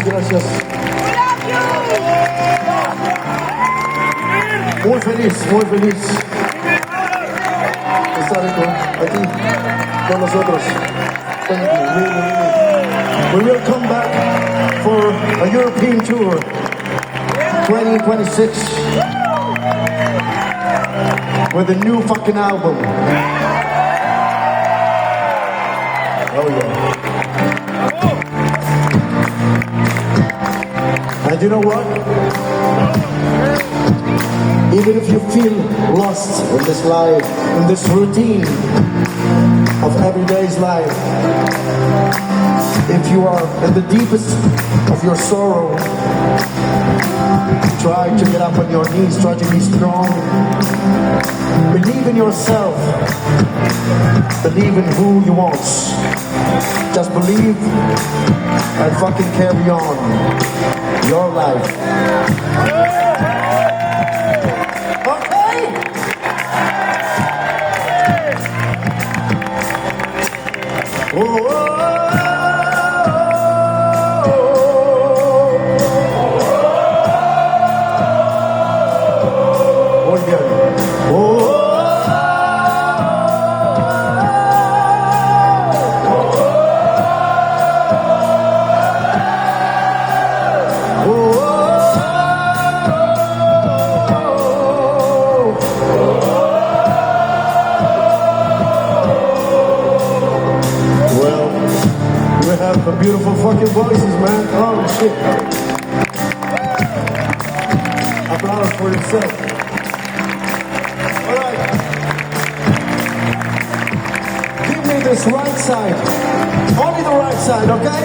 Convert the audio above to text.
gracias. Muy feliz de estar aquí con nosotros. Thank you, really. We will come back for a European tour 2026 with a new fucking album. Oh yeah. And you know what? Even if you feel lost in this life, in this routine of everyday's life, if you are in the deepest of your sorrow, try to get up on your knees, try to be strong. Believe in yourself. Believe in who you want. Just believe and fucking carry on your life. Beautiful fucking voices, man. Oh shit. Applause for yourself. Alright. Give me this right side. Only the right side, okay?